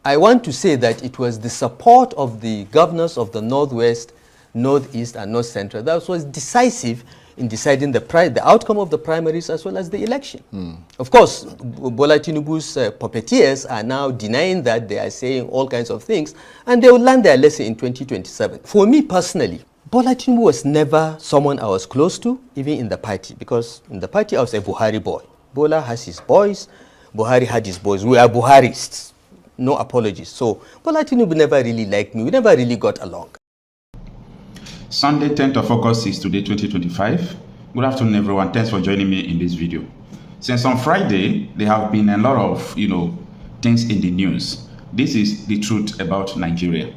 I want to say that it was the support of the governors of the Northwest, Northeast, and North Central that was decisive in deciding the outcome of the primaries as well as the election. Of course, Bola Tinubu's puppeteers are now denying that. They are saying all kinds of things, and they will learn their lesson in 2027. For me personally, Bola Tinubu was never someone I was close to, even in the party, because in the party I was a Buhari boy. Bola has his boys, Buhari had his boys. We are Buharists, no apologies. So Bola Tinubu never really liked me. We never really got along. Sunday, 10th of August is today, 2025. Good afternoon, everyone. Thanks for joining me in this video. Since on Friday, there have been a lot of, things in the news. This is the truth about Nigeria.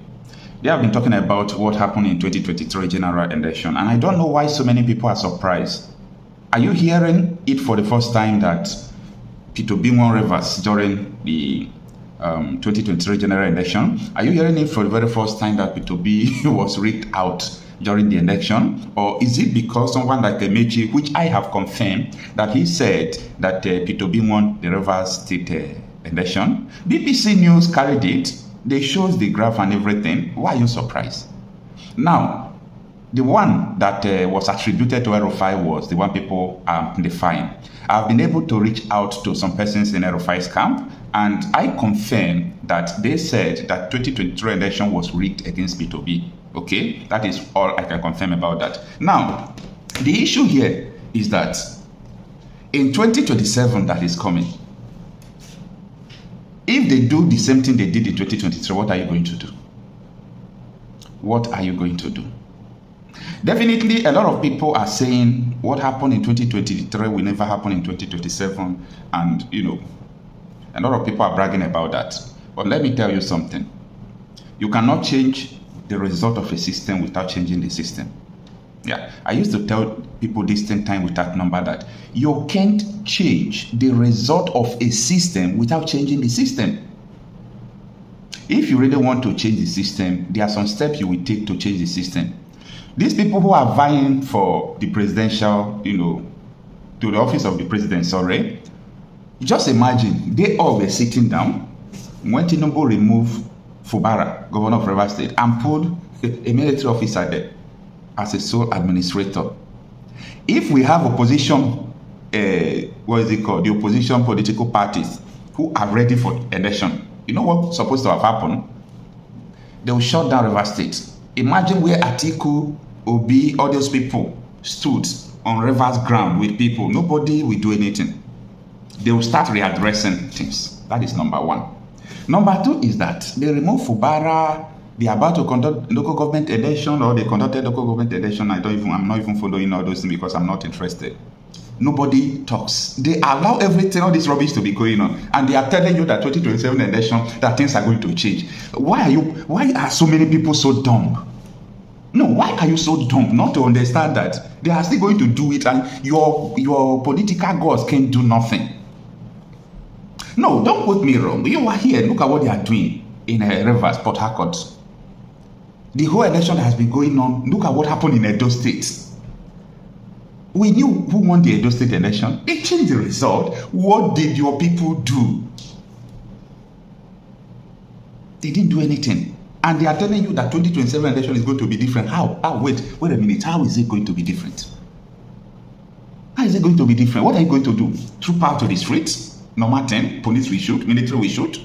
They have been talking about what happened in 2023 general election, and I don't know why so many people are surprised. Are you hearing it for the first time that P2B won Rivers during the 2023 general election? Are you hearing it for the very first time that P2B was rigged out during the election? Or is it because someone like Amechi, which I have confirmed, that he said that P2B won the Rivers State election? BBC News carried it. They shows the graph and everything. Why are you surprised? Now, the one that was attributed to El-rufai was the one people define. I've been able to reach out to some persons in El-rufai's camp, and I confirm that they said that 2023 election was rigged against P2B. Okay, that is all I can confirm about that. Now, the issue here is that in 2027 that is coming, if they do the same thing they did in 2023, what are you going to do? What are you going to do? Definitely, a lot of people are saying what happened in 2023 will never happen in 2027. And, a lot of people are bragging about that. But let me tell you something. You cannot change the result of a system without changing the system. Yeah, I used to tell people this time with that number that you can't change the result of a system without changing the system. If you really want to change the system, there are some steps you will take to change the system. These people who are vying for the presidential, to the office of the president, Sowore, just imagine they all were sitting down when Tinubu removed Fubara, governor of Rivers State, and put a military officer there as a sole administrator. If we have opposition, the opposition political parties who are ready for election, you know what's supposed to have happened? They will shut down Rivers State. Imagine where Atiku, Obi, all those people stood on Rivers ground with people. Nobody will do anything. They will start readdressing things. That is number one. Number two is that they remove Fubara. They are about to conduct local government election, or they conducted local government election. I'm not even following all those things because I'm not interested. Nobody talks. They allow everything, all this rubbish to be going on, and they are telling you that 2027 election, that things are going to change. Why are so many people so dumb? No, why are you so dumb not to understand that they are still going to do it, and your political gods can't do nothing? No, don't quote me wrong. You are here. Look at what they are doing in Rivers, Port Harcourt. The whole election has been going on. Look at what happened in Edo State. We knew who won the Edo State election. They changed the result. What did your people do? They didn't do anything. And they are telling you that 2027 election is going to be different. How? Wait a minute. How is it going to be different? How is it going to be different? What are you going to do? Troop out to the streets? Number 10, police will shoot, military will shoot.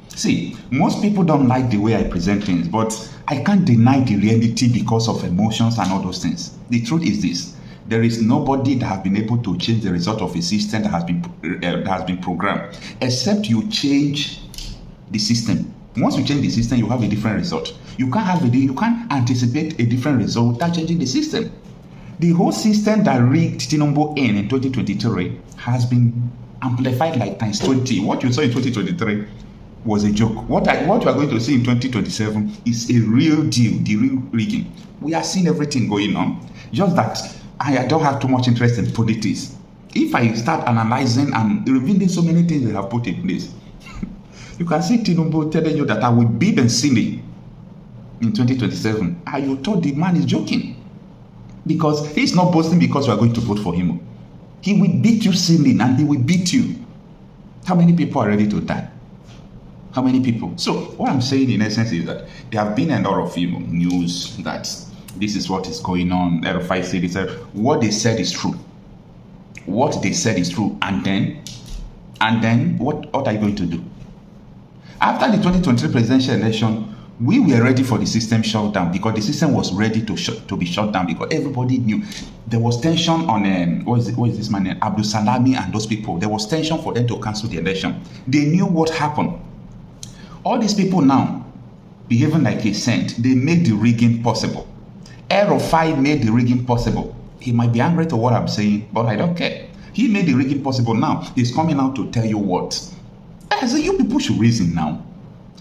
See, most people don't like the way I present things, but I can't deny the reality because of emotions and all those things. The truth is this: there is nobody that has been able to change the result of a system that has been programmed, except you change the system. Once you change the system, you have a different result. You can't anticipate a different result without changing the system. The whole system that rigged Tinubu in 2023 has been amplified like times 20. What you saw in 2023 was a joke. What you are going to see in 2027 is a real deal, the real rigging. We are seeing everything going on. Just that I don't have too much interest in politics. If I start analyzing and revealing so many things they have put in place, you can see Tinubu telling you that I will beat Nnamdi in 2027. And you thought the man is joking. Because he's not boasting because you are going to vote for him. He will beat you sinning, and he will beat you. How many people are ready to die? How many people? So what I'm saying in essence is that there have been a lot of news that this is what is going on. El-rufai said this. What they said is true. What they said is true. And then what are you going to do? After the 2023 presidential election, we were ready for the system shutdown because the system was ready to be shut down because everybody knew there was tension on what is this man Abdul Salami and those people. There was tension for them to cancel the election. They knew what happened. All these people now behaving like a saint. They made the rigging possible. El-rufai made the rigging possible. He might be angry to what I'm saying, but I don't care. He made the rigging possible. Now he's coming out to tell you what. So you people should reason now.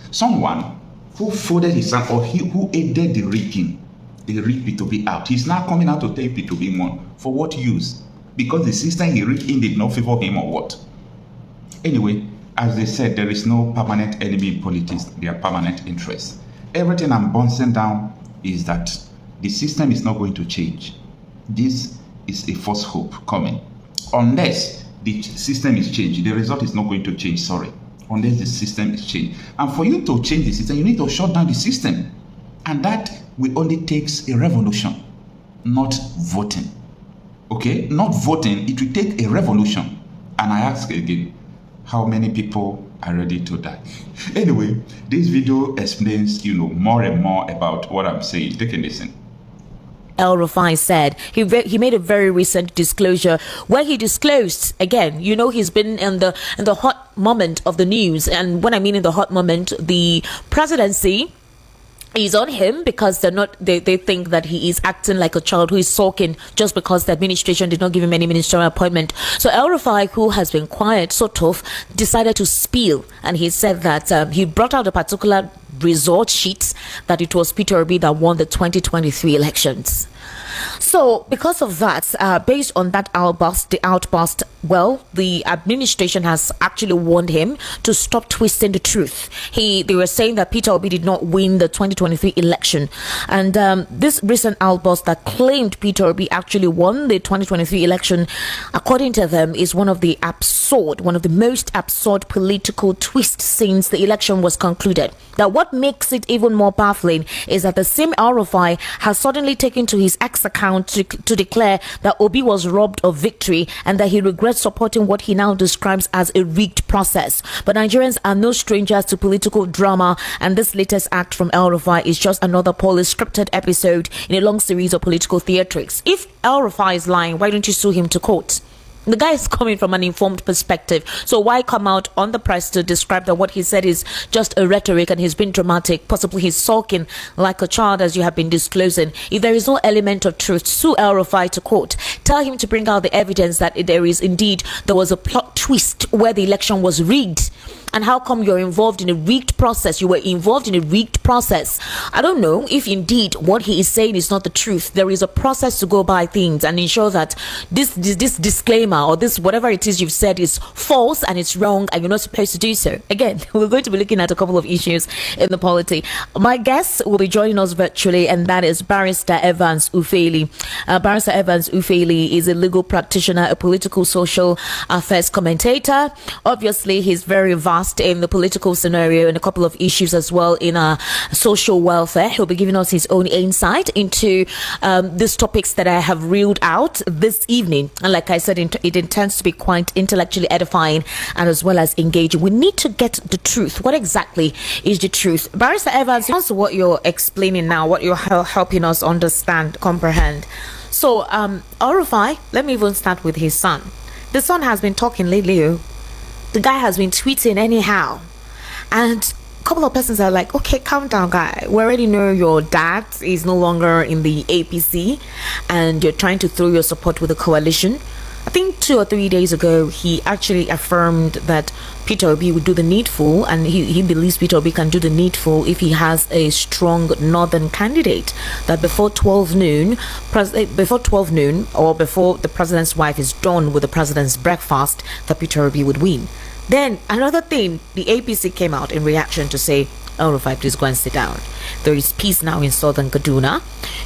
Someone who folded his hand or who aided the rigging, they rigged P2B out. He's now coming out to tell P2B won. For what use? Because the system he rigged in did not favor him or what? Anyway, as they said, there is no permanent enemy in politics. There are permanent interests. Everything I'm bouncing down is that the system is not going to change. This is a false hope coming. Unless the system is changed, the result is not going to change, sorry. Unless the system is changed. And for you to change the system, you need to shut down the system. And that will only takes a revolution, not voting. Okay? Not voting, it will take a revolution. And I ask again, how many people are ready to die? Anyway, this video explains, more and more about what I'm saying. Take a listen. El-rufai said he made a very recent disclosure where he disclosed again, he's been in the hot moment of the news, and when I mean in the hot moment, the presidency is on him because they think that he is acting like a child who is sulking just because the administration did not give him any ministerial appointment. So El-rufai, who has been quiet, sort of, decided to spill, and he said that he brought out a particular result sheet that it was Peter Obi that won the 2023 elections. So because of that, based on that outburst, well, the administration has actually warned him to stop twisting the truth. They were saying that Peter Obi did not win the 2023 election, and this recent outburst that claimed Peter Obi actually won the 2023 election, according to them, is one of the most absurd political twists since the election was concluded. Now, what makes it even more baffling is that the same El-rufai has suddenly taken to his X account to declare that Obi was robbed of victory and that he regrets supporting what he now describes as a rigged process. But Nigerians are no strangers to political drama, and this latest act from El-rufai is just another poorly scripted episode in a long series of political theatrics. If El-rufai is lying, why don't you sue him to court? The guy is coming from an informed perspective, so why come out on the press to describe that what he said is just a rhetoric and he's been dramatic, possibly he's sulking like a child, as you have been disclosing? If there is no element of truth, sue El-rufai to court. Tell him to bring out the evidence that there was a plot twist where the election was rigged. And how come you're involved in a rigged process? You were involved in a rigged process. I don't know if indeed what he is saying is not the truth. There is a process to go by things and ensure that this disclaimer or this whatever it is you've said is false and it's wrong and you're not supposed to do so. Again, we're going to be looking at a couple of issues in the polity. My guest will be joining us virtually, and that is Barrister Evans Ufeli. Barrister Evans Ufeli is a legal practitioner, a political social affairs commentator. Obviously, he's very vast in the political scenario and a couple of issues as well in social welfare. He'll be giving us his own insight into these topics that I have reeled out this evening. And like I said, it intends to be quite intellectually edifying and as well as engaging. We need to get the truth. What exactly is the truth? Barrister Evans, answer what you're explaining now, what you're helping us understand, comprehend. So, El-rufai, let me even start with his son. The son has been talking lately. The guy has been tweeting anyhow, and a couple of persons are like, okay, calm down, guy. We already know your dad is no longer in the APC and you're trying to throw your support with the coalition. I think 2 or 3 days ago, he actually affirmed that Peter Obi would do the needful, and he believes Peter Obi can do the needful if he has a strong northern candidate, that before 12 noon or before the president's wife is done with the president's breakfast, that Peter Obi would win. Then another thing, the APC came out in reaction to say, El-Rufai, please go and sit down. There is peace now in southern Kaduna.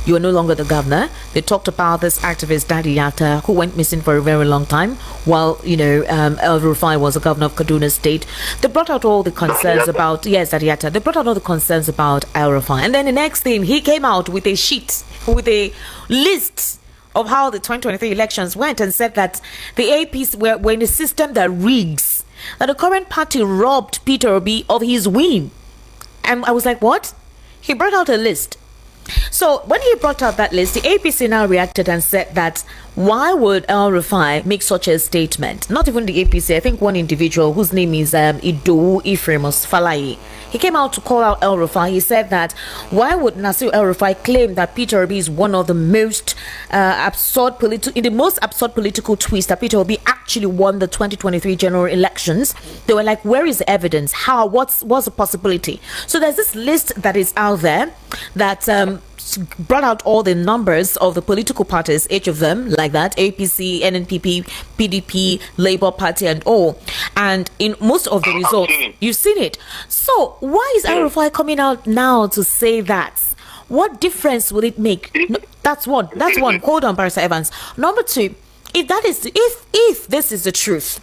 You are no longer the governor. They talked about this activist, Daddy Yatta, who went missing for a very long time while, El-Rufai was the governor of Kaduna State. They brought out all the concerns about, yes, Daddy Yatta. They brought out all the concerns about El-Rufai. And then the next thing, he came out with a sheet, with a list of how the 2023 elections went and said that the APC were in a system that rigs, that the current party robbed Peter Obi of his win. And I was like, what? He brought out a list. So when he brought out that list, the APC now reacted and said that why would El-Rufai make such a statement? Not even the APC, I think one individual whose name is Ido Ifremus Falai. He came out to call out El-Rufai. He said that why would Nasir El-Rufai claim that Peter Obi is one of the most absurd political twist that Peter Obi actually won the 2023 general elections? They were like, where is the evidence? How? What's the possibility? So there's this list that is out there that brought out all the numbers of the political parties, each of them, like that, APC, NNPP, PDP, Labor Party, and all. And in most of the results, you've seen it. So why is El-Rufai coming out now to say that? What difference will it make? No, that's one. Hold on, Barrister Evans. Number two, if this is the truth,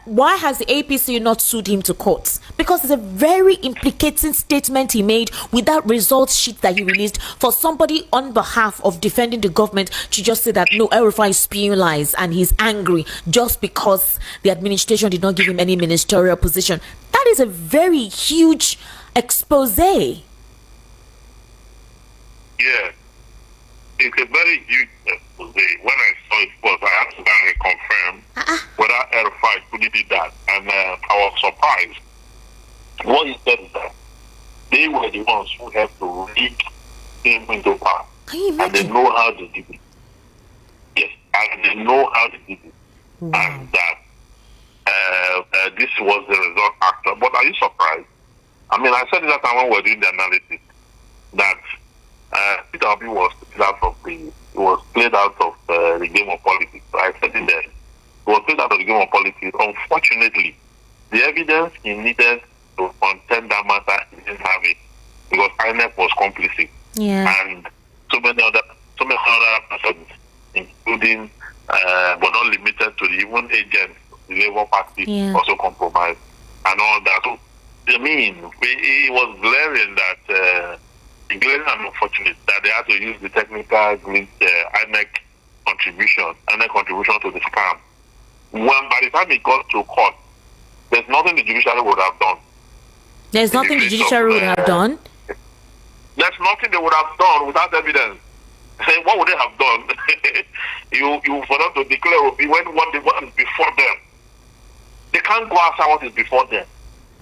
why has the APC not sued him to court? Because it's a very implicating statement he made with that results sheet that he released for somebody on behalf of defending the government to just say that no, El-Rufai is spewing lies and he's angry just because the administration did not give him any ministerial position. That is a very huge expose. Yeah, it's a very huge expose. When I saw it first, I had to kind of confirm whether El-Rufai truly did that, and I was surprised. What he said is that they were the ones who had to rig him into power, and they know how to do it. Yes, and they know how to do it, and that this was the result after. But are you surprised? I mean, I said that time when we were doing the analysis that Peter Obi was played out of the game of politics. I said it there. He was played out of the game of politics. Unfortunately, the evidence he needed to contend that matter, he didn't have it because INEC was complicit. Yeah. And so many other persons, including but not limited to the even agents, the Labour Party also compromised and all that. So I mean, it was glaring that. Glaring and unfortunate that they had to use the technical INEC contribution to the scam. When by the time it got to court, there's nothing the judiciary would have done. There's nothing the judiciary would have done? There's nothing they would have done without evidence. Say, what would they have done? you for them to declare Obi when what is before them. They can't go after what is before them.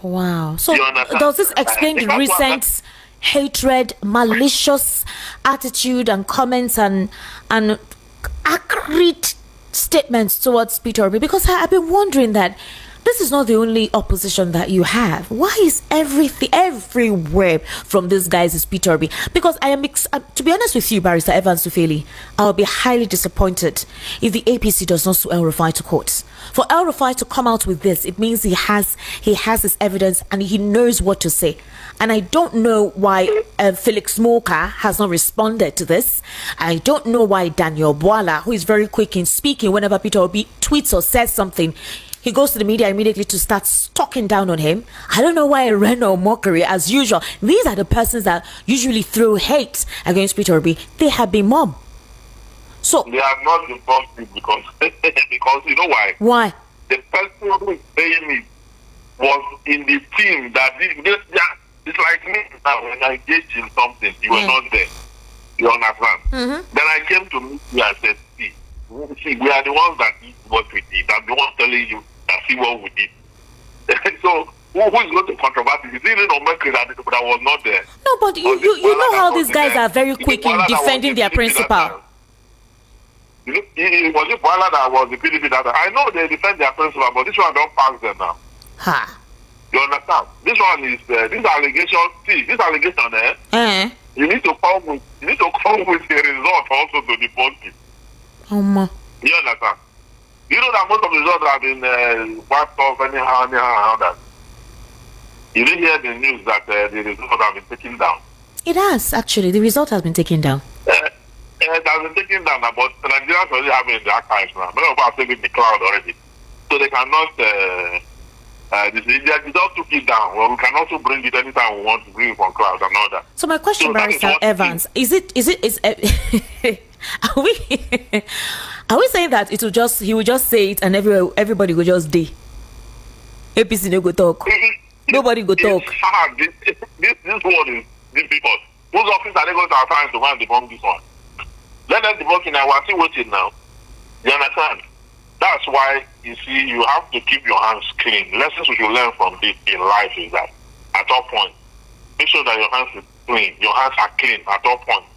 Wow. So does this explain the recent hatred, malicious attitude and comments and accurate statements towards Peter Obi? Because I've been wondering that this is not the only opposition that you have. Why is everything everywhere from these guys is Peter Obi? Because I am, to be honest with you, Barrister Evans Sufeli, I'll be highly disappointed if the APC does not sue El-Rufai to court. For El-Rufai to come out with this, it means he has his evidence and he knows what to say. And I don't know why Felix Smoker has not responded to this. I don't know why Daniel Bwala, who is very quick in speaking whenever Peter Obi tweets or says something, he goes to the media immediately to start talking down on him. I don't know why Reno Mockery, as usual. These are the persons that usually throw hate against Peter Obi. They have been mobbed. So they have not been mobbed because you know why? Why? The person who is saying it was in the team that it's like me now when I engage in something, you were not there. You understand? Mm-hmm. Then I came to meet you and said, see, we are the ones that did what we did. I'm the one telling you that see what we did. So who is going to controverse? Is it even Omekri that was not there? No, but you know how these guys are very quick in defending their principal. It was Bwala that was the PDP that I know they defend their principal, but this one don't pass them now. Ha. You understand? This one is this allegation. See, this allegation, you need to come with a result also to depose it. You understand? You know that most of the results have been wiped off anyhow that. You didn't hear the news that the result have been taken down. It has, actually. The result has been taken down. It has been taken down, but Nigerians already have it in the archives now. Many of us have it in the cloud already. So they cannot, the result took it down. Well, we can also bring it anytime we want to bring it from cloud and all that. So my question, Barrister Evans, is are we saying that he will just say it and everybody will just day? APC no go talk. Nobody go talk. This one is difficult. Whose office are they going to assign to go and debunk this one? Let them debunk it now. We're still waiting now. You understand? That's why, you see, you have to keep your hands clean. Lessons we should learn from this in life is that at all points, make sure that your hands are clean. Your hands are clean at all points.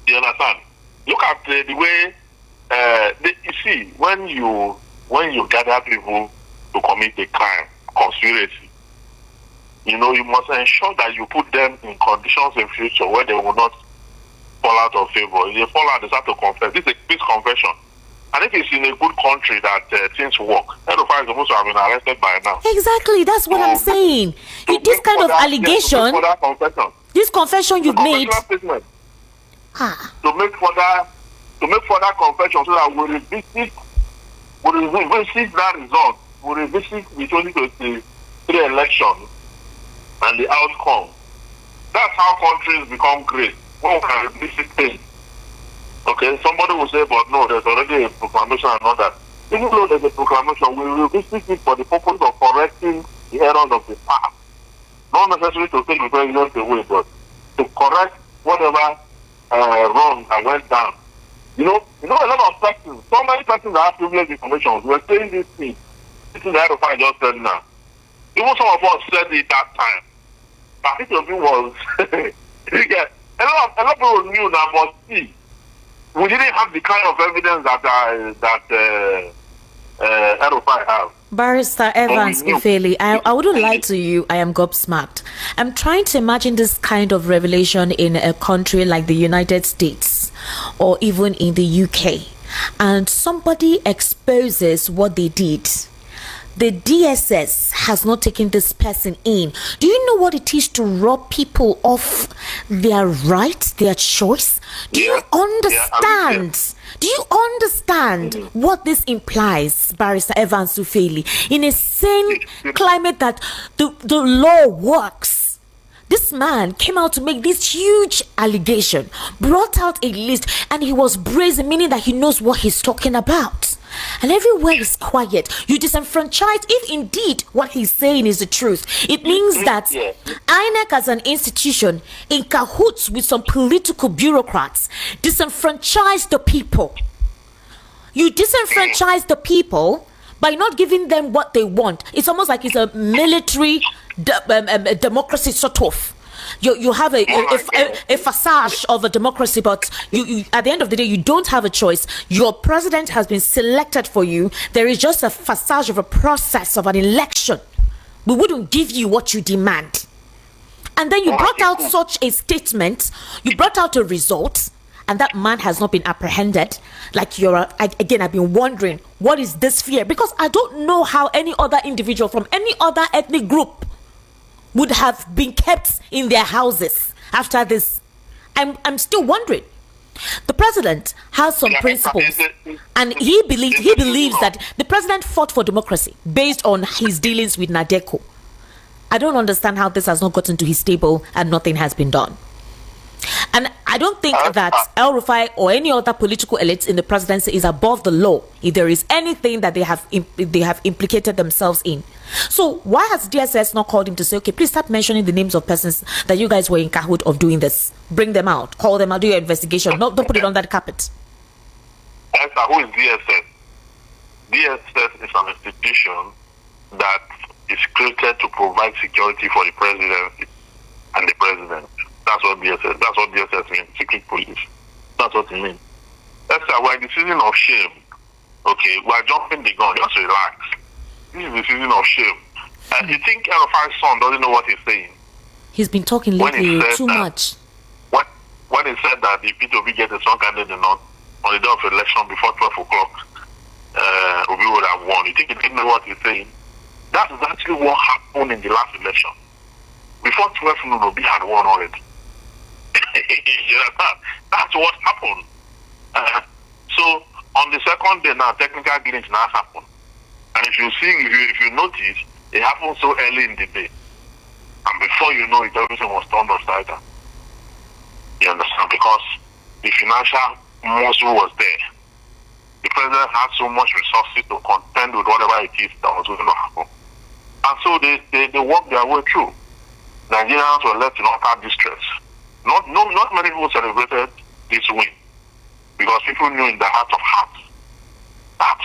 You understand? Look at the way, you see, when you gather people to commit a crime, conspiracy, you must ensure that you put them in conditions in future where they will not fall out of favor. If they fall out, they start to confess. This is a peace confession. And if it's in a good country that things work, El-rufai is supposed to have been arrested by now. Exactly, that's what I'm saying. This kind of allegation, this confession you've made. To make further confession so that we'll revisit that result. We'll revisit the 2023 election and the outcome. That's how countries become great. When we can revisit things. Okay, somebody will say, but no, there's already a proclamation and all that. Even though there's a proclamation, we will revisit it for the purpose of correcting the errors of the past. Not necessarily to take the president away, but to correct whatever wrong that went down. A lot of persons, so many persons that have privileged information, we're saying this thing. This is the El-rufai just said now. Even some of us said it that time. But it was a lot of people knew that, but see, we didn't have the kind of evidence that El-rufai have. Barrister Evans Ufeli, I wouldn't lie to you, I am gobsmacked. I'm trying to imagine this kind of revelation in a country like the United States or even in the UK, and somebody exposes what they did. The DSS has not taken this person in. Do you know what it is to rob people of their right, their choice? Do you understand? Do you understand what this implies, Barrister Evans Ufeli? In a sane climate that the law works, this man came out to make this huge allegation, brought out a list, and he was brazen, meaning that he knows what he's talking about. And everywhere is quiet. You disenfranchised. If indeed what he's saying is the truth, it means that INEC as an institution, in cahoots with some political bureaucrats, disenfranchised the people. You disenfranchise the people by not giving them what they want. It's almost like it's a military democracy sort of. You have a facade of a democracy, but you at the end of the day, you don't have a choice. Your president has been selected for you. There is just a facade of a process of an election. We wouldn't give you what you demand. And then you brought out such a statement, you brought out a result, and that man has not been apprehended. Like I've been wondering, what is this fear? Because I don't know how any other individual from any other ethnic group would have been kept in their houses after this. I'm still wondering. The president has some principles, and he believes that the president fought for democracy based on his dealings with Nadeko. I don't understand how this has not gotten to his table and nothing has been done. And I don't think that El-rufai or any other political elites in the presidency is above the law if there is anything that they have implicated themselves in. So why has DSS not called him to say, okay, please start mentioning the names of persons that you guys were in cahoot of doing this? Bring them out, call them out, do your investigation. No, don't put it on that carpet. Who is DSS? DSS is an institution that is created to provide security for the presidency and the president. That's what DSS means, secret police. That's what it means. We're in the season of shame. Okay, we're jumping the gun. Just relax. This is the season of shame. And you think El-rufai's son doesn't know what he's saying? He's been talking lately too much. When he said that the PDP gets a strong candidate on the day of election before 12 o'clock, Obi would have won. You think he didn't know what he's saying? That is actually what happened in the last election. before 12 noon, Obi had won already. That's what happened. So on the second day now, technical glitch now happened. And if you notice, it happened so early in the day. And before you know it, everything was turned upside down. You understand? Because the financial muscle was there. The president had so much resources to contend with whatever it is that was going to happen. And so they worked their way through. Nigerians were left in utter distress. Not many people celebrated this win, because people knew in the heart of hearts that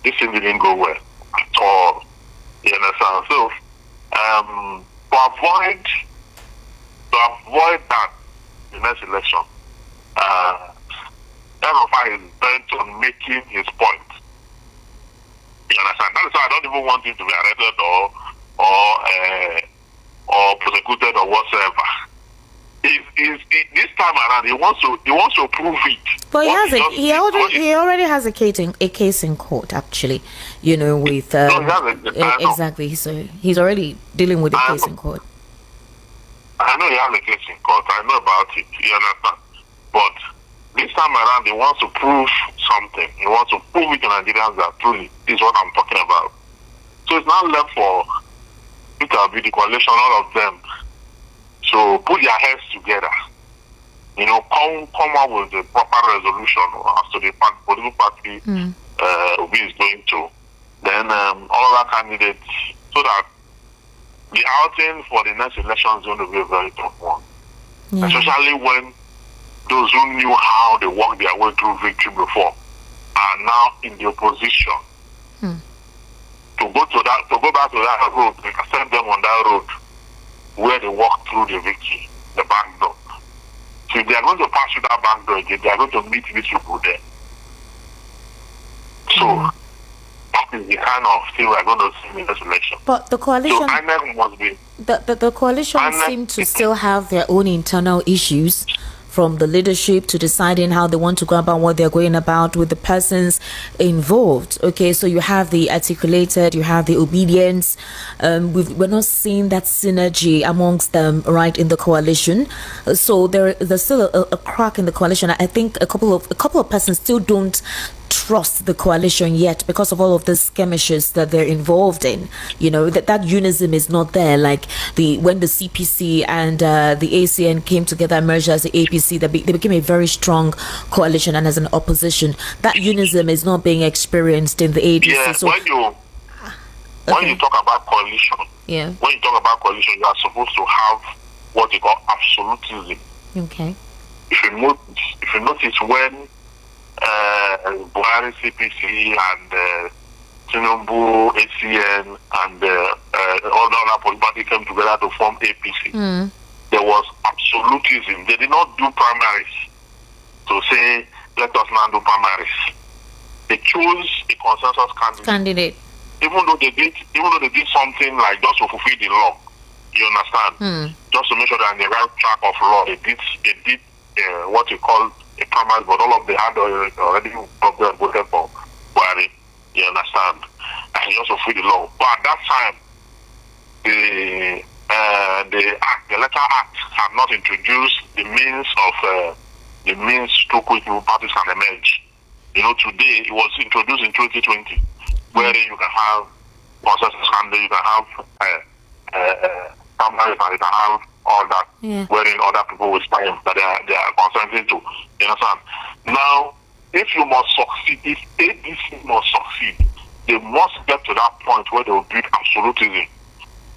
this thing didn't go well at all. You understand? So to avoid that the next election, El-rufai is bent on making his point. You understand? That is why I don't even want him to be arrested or prosecuted or whatsoever. This time around, he wants to prove it. But he already has a case in court, actually. You know, with exactly. So he's already dealing with a case in court. I know he has a case in court. I know about it. You understand? But this time around, he wants to prove something. He wants to prove it to Nigerians that truly this is what I'm talking about. So it's now left for Peter Obi, the coalition, all of them. So put their heads together, you know, come up with a proper resolution as to the political party Obi is going to. Then all other candidates, so that the outing for the next election is going to be a very tough one. Yeah. Especially when those who knew how they worked their way through victory before are now in the opposition. To go back to that road, they can send them on that road where they walk through the victory, the back door. So if they are going to pass through that back door again, they are going to meet these people there. So that is the kind of thing we are going to see in this election. But the coalition, so INEC must be. The coalition seem to still have their own internal issues, from the leadership to deciding how they want to go about what they're going about with the persons involved. Okay, so you have the articulated, you have the obedience. We're not seeing that synergy amongst them, right, in the coalition. So there's still a crack in the coalition. I think a couple of persons still don't trust the coalition yet because of all of the skirmishes that they're involved in. You know, that unison is not there. Like when the CPC and the ACN came together and merged as the APC, they became a very strong coalition, and as an opposition, that unison is not being experienced in the ADC. Yeah, so when you talk about coalition, when you talk about coalition, you are supposed to have what you call absolutism. Okay. If you notice when Buhari CPC and Tinubu ACN and all the other political parties came together to form APC, there was absolutism. They did not do primaries to say, let us now do primaries. They chose a consensus candidate. Even though they did something like just to fulfill the law, you understand? Just to make sure they're on the right track of law, they did what you call a primary, but all of the had already voted for Buhari, you understand? And just to fulfill the law. But at that time, the letter act had not introduced the means through which parties can emerge. You know, today it was introduced in 2020, where you can have consensus candidate, you can have primaries, and you can have all that, wherein other people with time that they are consenting to. You understand? Now, if you must succeed, if ABC must succeed, they must get to that point where they will build absolutism.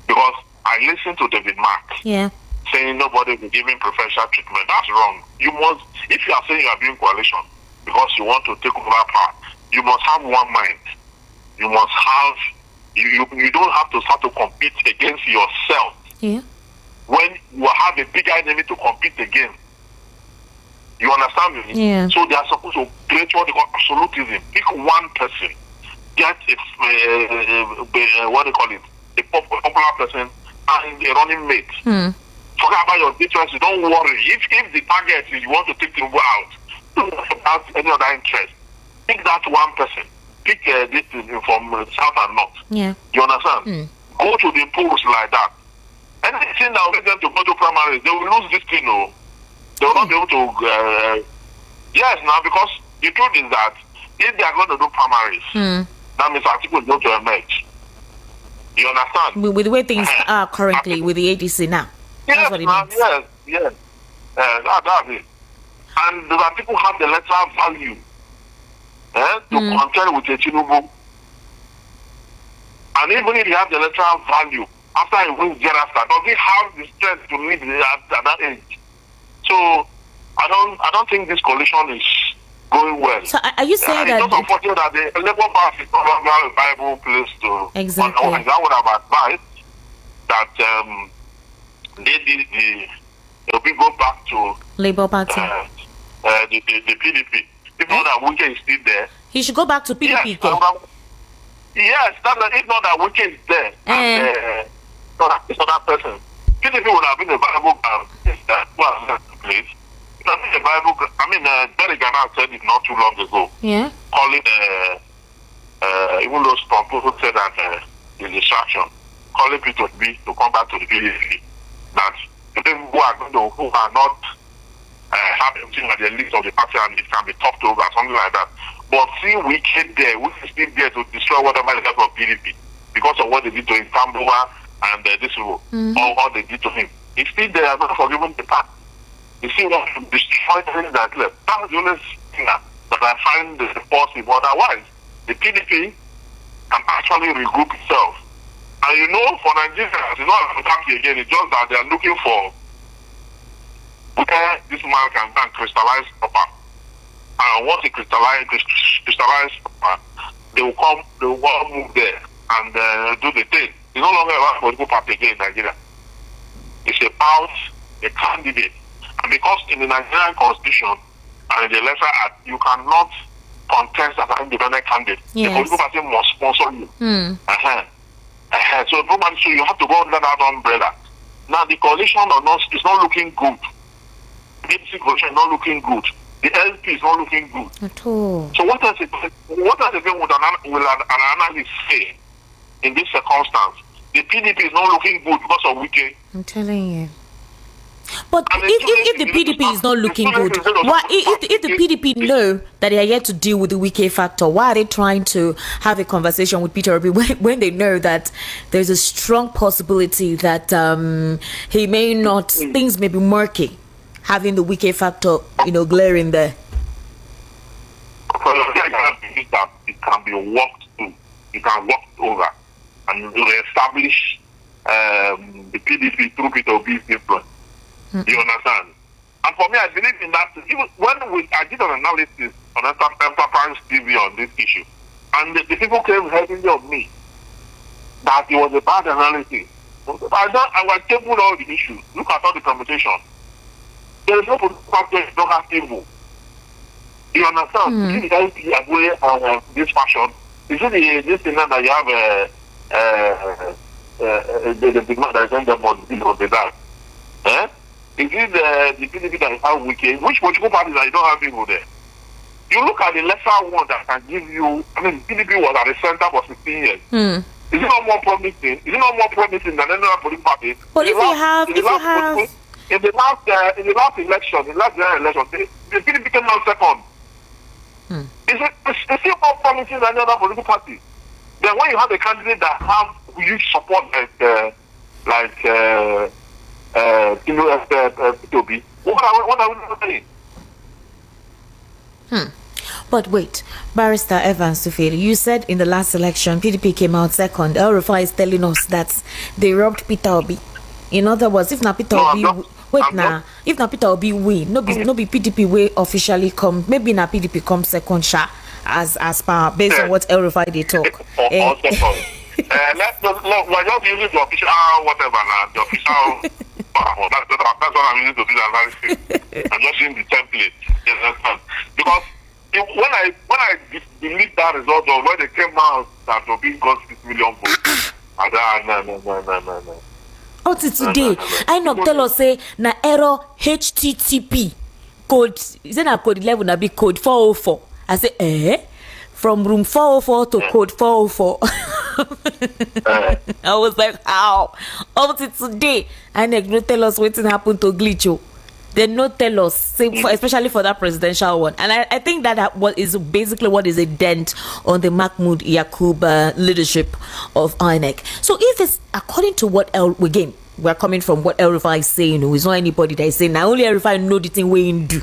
Because I listened to David Mark saying nobody will be given preferential treatment. That's wrong. You must, if you are saying you are doing coalition because you want to take over power, you must have one mind. You must have, you don't have to start to compete against yourself. Yeah. When you have a bigger enemy to compete against. You understand me? Yeah. So they are supposed to create what they call absolutism. Pick one person, get what they call it, a popular person and a running mate. Forget about your differences. Don't worry. If the target is you want to take Tinubu out, don't worry about any other interest. Pick that one person. Pick this from south and north. Yeah. You understand? Go to the polls like that. Anything that will make them to go to primaries, they will lose this thing. No, they will not be able to. Yes, now because the truth is that if they are going to do primaries, that means articles going to emerge. You understand? With the way things are currently with the ADC now. Yes, that's what it means. Yes. That's it. And the people have the electoral value to contend with the Tinubu. And even if he has the electoral value, after he wins thereafter, does he have the strength to lead at that age? So I don't think this coalition is going well. So are you saying that? It's just unfortunate that the Labour Party is no longer a viable place to. Exactly. I would have advised that they go back to Labour Party. The PDP. If not that Wike is still there. He should go back to PDP. Yes, if not that Wike is there. And, it's not that person. PDP would have been a viable place. It would have been a viable. Derek Ghana said it not too long ago. Yeah. Calling even those people who said that the distraction, calling people to come back to the PDP. That the people who are not have everything at the list of the party and it can be topped over, something like that. But see, we came there, we still there to destroy whatever is left of PDP because of what they did to him, Tambova and this rule, all they did to him. He's still there, not forgiven the past. You see, want to destroy things that left. That's the only thing that I find possible. Otherwise, the PDP can actually regroup itself. And you know, for Nigerians, it's not attacking again, it's just that they are looking for where this man can then crystallize proper. And once it crystallize proper, they will move there and do the thing. It's no longer about political party again in Nigeria. It's about a candidate. And because in the Nigerian constitution and in the lesser act, you cannot contest as an independent candidate. Yes. The political party must sponsor you. So you have to go under that umbrella. Now the coalition is not looking good. The APC coalition is not looking good. The LP is not looking good. At all. So what else again will an analyst say in this circumstance? The PDP is not looking good because of Wike. I'm telling you. But if the PDP is not looking good, why? If the PDP know that they are yet to deal with the Wike factor, why are they trying to have a conversation with Peter Obi when they know that there's a strong possibility that he may not, things may be murky, having the Wike factor, glaring there? It can be walked through. It can walk over and reestablish the PDP through Peter Obi's influence. You understand? And for me, I believe in that. Even when I did an analysis on Enterprise TV on this issue, and the people came heavily on me that it was a bad analysis. I was taking all the issues. Look at all the permutation. There is no political party that don't have evil. You understand? You see the LP away this fashion. You see this thing that you have the big man that send them on the that. It is the PDP that have Wike. Which political parties that you don't have people there? You look at the lesser one that can give you. PDP was at the center for 16 years. Is it not more promising? Is it not more promising than any other political party? But in the last election, the PDP came out second. It's still more promising than any other political party. Then when you have a candidate that have huge support like Obi, what are we doing? But wait, Barrister Evans Tufeli, you said in the last election PDP came out second. El-rufai is telling us that they robbed Peter Obi. In other words, if not Peter Obi, if not Peter Obi win, no be PDP way officially come. Maybe na PDP come second shot as per based on what El-rufai they talk. We're just using the official whatever now, the official. That's what I'm using to do the analysis. I'm just using the template. Because when I believe that result of when they came out that Obi got 6 million votes, no. Until today, I not tell us say na error HTTP code. Is it na code 11 na be code 404? I say from room 404 to code 404. I was like, how? Up to today, INEC no tell us what happened to Glitcho. They not tell us, especially for that presidential one. And I think that what is basically what is a dent on the Mahmoud Yakubu leadership of INEC. So if it's according to what we're coming from what El-Rufai is saying, it's not anybody that is saying, now only El-Rufai know the thing we do.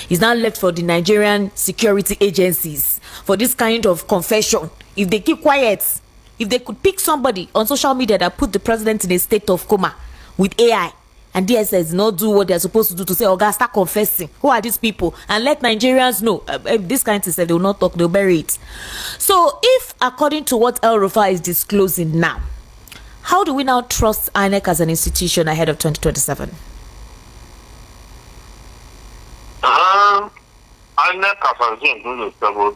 It's now left for the Nigerian security agencies for this kind of confession. If they keep quiet, if they could pick somebody on social media that put the president in a state of coma with AI, and DSS not do what they're supposed to do to say, oh, God, start confessing. Who are these people? And let Nigerians know. This kind of stuff, they will not talk, they'll bury it. So if, according to what El-Rufai is disclosing now, how do we now trust INEC as an institution ahead of 2027? INEC as an institution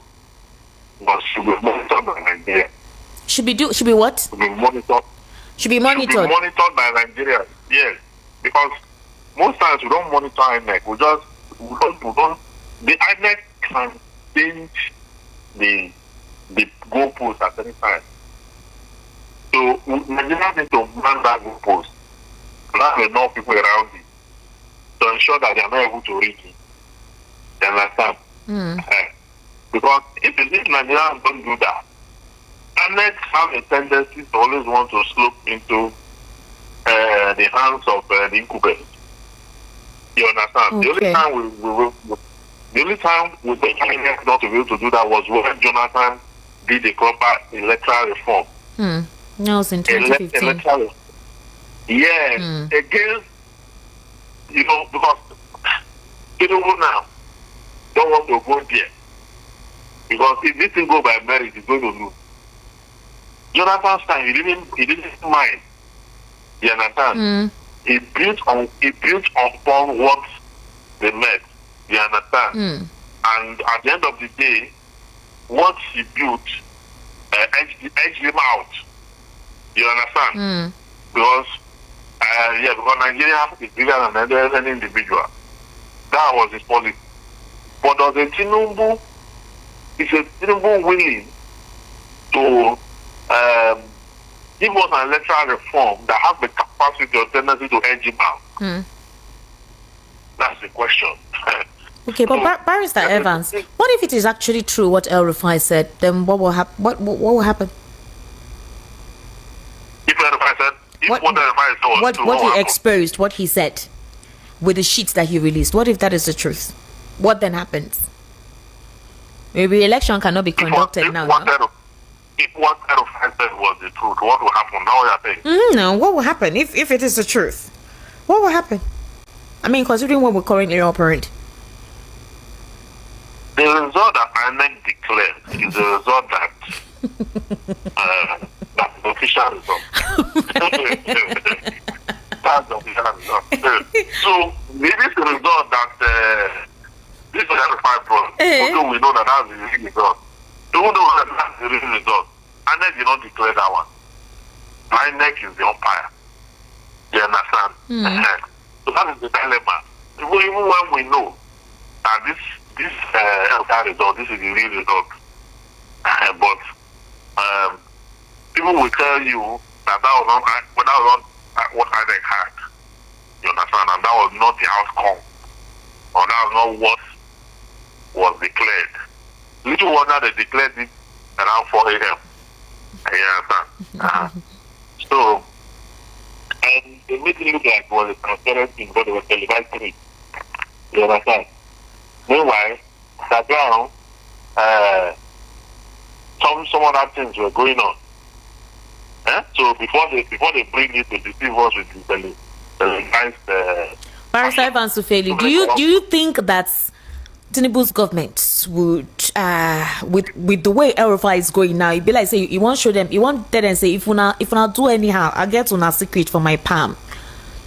should be monitored by Nigeria. Should be what? Should be monitored. Should be monitored. Should be monitored by Nigeria. Yes. Because most times we don't monitor INEC. We don't. The INEC can change the goalpost at any time. So Nigeria need to man that goalpost. Have enough people around it to ensure that they are not able to reach it. You understand? Because if Nigerians don't do that, INEC have a tendency to always want to slope into the hands of the incumbents. You understand? Okay. The only time we were INEC not to be able to do that was when Jonathan did the proper electoral reform. That was in 2015. Yes. Again, because Tinubu now don't want to go there. Because if this thing go by merit, he's going to lose. Jonathan's time, he didn't mind. You understand? He built upon what they met. You understand? And at the end of the day, what he built edged him out. You understand? Because Nigeria is bigger than any individual. That was his policy. But does is a Tinubu willing to give us an electoral reform that has the capacity or tendency to edge him out? That's the question. Okay, but Barrister Evans, what if it is actually true what El-Rufai said? Then what will happen? What will happen? If El-Rufai said, what he exposed, what he said, with the sheets that he released, what if that is the truth? What then happens? Maybe election cannot be conducted now. If what El-Rufai said was the truth, what will happen? Now you are saying? No, what will happen if it is the truth? What will happen? I mean, considering what we currently operate. The result that INEC declared is the result that that's the official result. That's the official result. So maybe it's the result that this is El-Rufai brought. Although we know that that's the real result. Even though that's the real result, INEC did not declare that one. INEC is the umpire. You understand? So that is the dilemma. Even when we know that this result, this is the real result. But people will tell you that that was not what INEC had. You understand? And that was not the outcome. Or that was not what was declared. Little wonder they declared it around 4 a.m. You understand? So, and they made it look like it was a transparent thing, but they were televising it. You understand? Meanwhile, background, some other things were going on. So before they bring it to deceive us with the televised. Barrister Evans Sufeli, do you think that Tinubu's government would, with the way El-Rufai is going now, it'd be like say you won't show them, you won't tell them say if una do anyhow, I get una secret for my palm.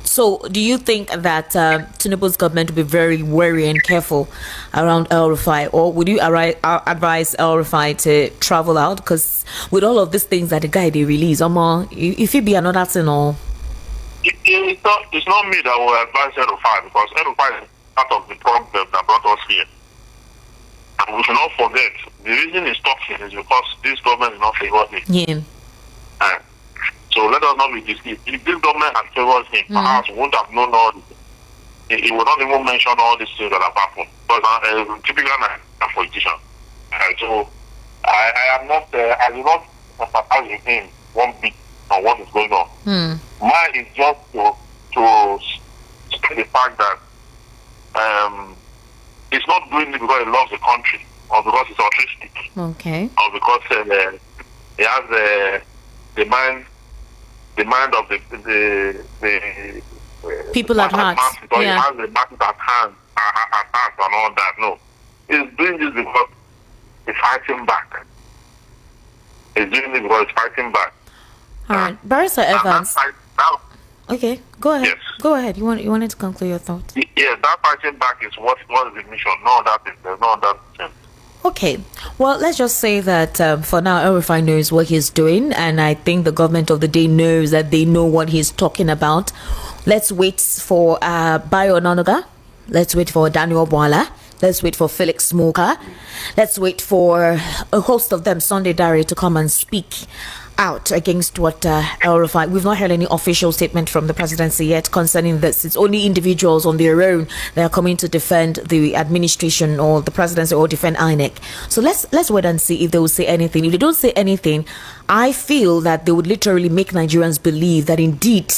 So do you think that Tinubu's government will be very wary and careful around El-Rufai, or would you advise El-Rufai to travel out? Because with all of these things that the guy they release, if it be another thing or. It's not me that will advise El-Rufai, because El-Rufai is part of the problem that brought us here. And we should not forget, the reason he's talking is because this government is not favoring. Yeah. So let us not be deceived. If this government had favored him, perhaps we wouldn't have known all this. He would not even mention all these things that have happened. But a typical politician. So I am not, I do not sympathize with him one bit on what is going on. Mine is just to state the fact that he's not doing it because he loves the country or because he's autistic. Okay. Or because he has the mind of the people at heart. Because he has the masses at hand and all that. No. He's doing this because he's fighting back. He's doing this because he's fighting back. All right. Barrister Evans. Okay, go ahead. Yes. Go ahead. You wanted to conclude your thoughts? Yes, that fighting back is what is the mission. No, there's no other thing. Okay, well, let's just say that for now, El-rufai knows what he's doing, and I think the government of the day knows that they know what he's talking about. Let's wait for Bayo Onanuga. Let's wait for Daniel Bwala. Let's wait for Felix Smoker. Let's wait for a host of them, Sunday Dare, to come and speak out against what El-rufai. We've not heard any official statement from the presidency yet concerning this. It's only individuals on their own that are coming to defend the administration or the presidency or defend INEC. So let's wait and see if they will say anything. If they don't say anything, I feel that they would literally make Nigerians believe that indeed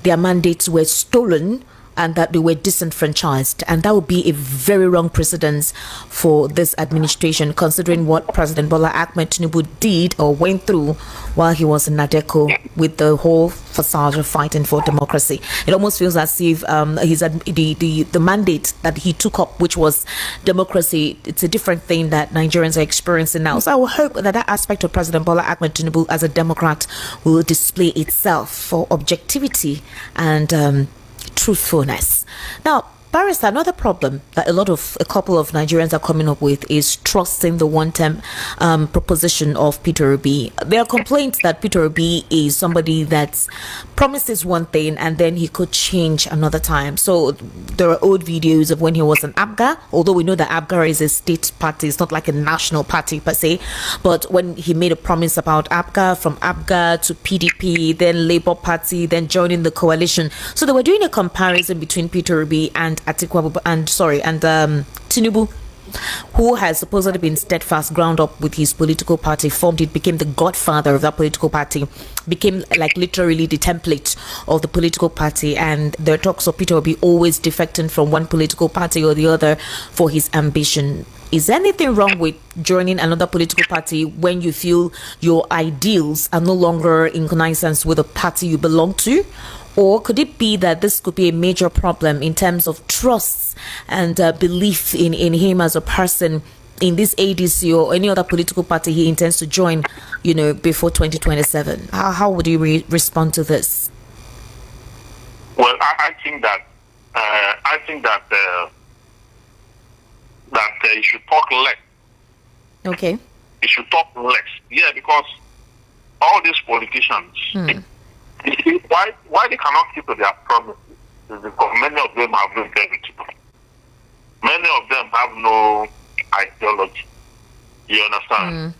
their mandates were stolen and that they were disenfranchised, and that would be a very wrong precedence for this administration, considering what President Bola Ahmed Tinubu did or went through while he was in Nadeko with the whole facade of fighting for democracy. It almost feels as if the mandate that he took up, which was democracy, it's a different thing that Nigerians are experiencing now. So I will hope that that aspect of President Bola Ahmed Tinubu as a Democrat will display itself for objectivity and truthfulness. Now, Barrister, another problem that a couple of Nigerians are coming up with is trusting the one-term proposition of Peter Obi. There are complaints that Peter Obi is somebody that promises one thing and then he could change another time. So there are old videos of when he was an ABGA, although we know that ABGA is a state party, it's not like a national party per se, but when he made a promise about ABGA, from ABGA to PDP, then Labor Party, then joining the coalition. So they were doing a comparison between Peter Obi and Tinubu, who has supposedly been steadfast, ground up with his political party, formed it, became the godfather of that political party, became like literally the template of the political party, and there are talks of Peter Obi always defecting from one political party or the other for his ambition. Is there anything wrong with joining another political party when you feel your ideals are no longer in connivance with the party you belong to? Or could it be that this could be a major problem in terms of trust and belief in him as a person in this ADC or any other political party he intends to join, before 2027? How would you respond to this? Well, I think that he should talk less. Okay. He should talk less. Yeah, because all these politicians. Why they cannot keep to their promises is because many of them have no integrity. Many of them have no ideology. You understand?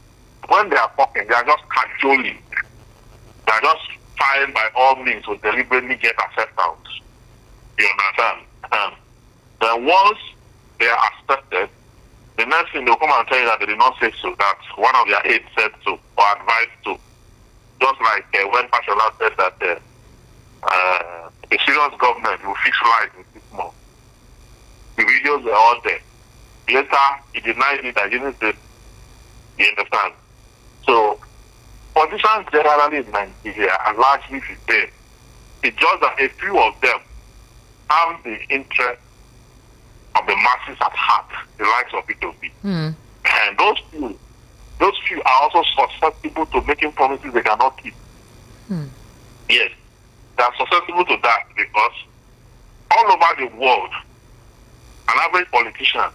When they are talking, they are just cajoling. They are just trying by all means to deliberately get acceptance. You understand? Then once they are accepted, the next thing they'll come and tell you that they did not say so, that one of their aides said so or advised to. Just like when Fashola said that a serious government will fix life in 6 months. The videos were all there. Later, he denied it. I didn't say. You understand? So, politicians generally in Nigeria are largely prepared. It's just that a few of them have the interest of the masses at heart, the likes of P2P. And those few are also susceptible to making promises they cannot keep. Yes, they are susceptible to that because all over the world, an average politician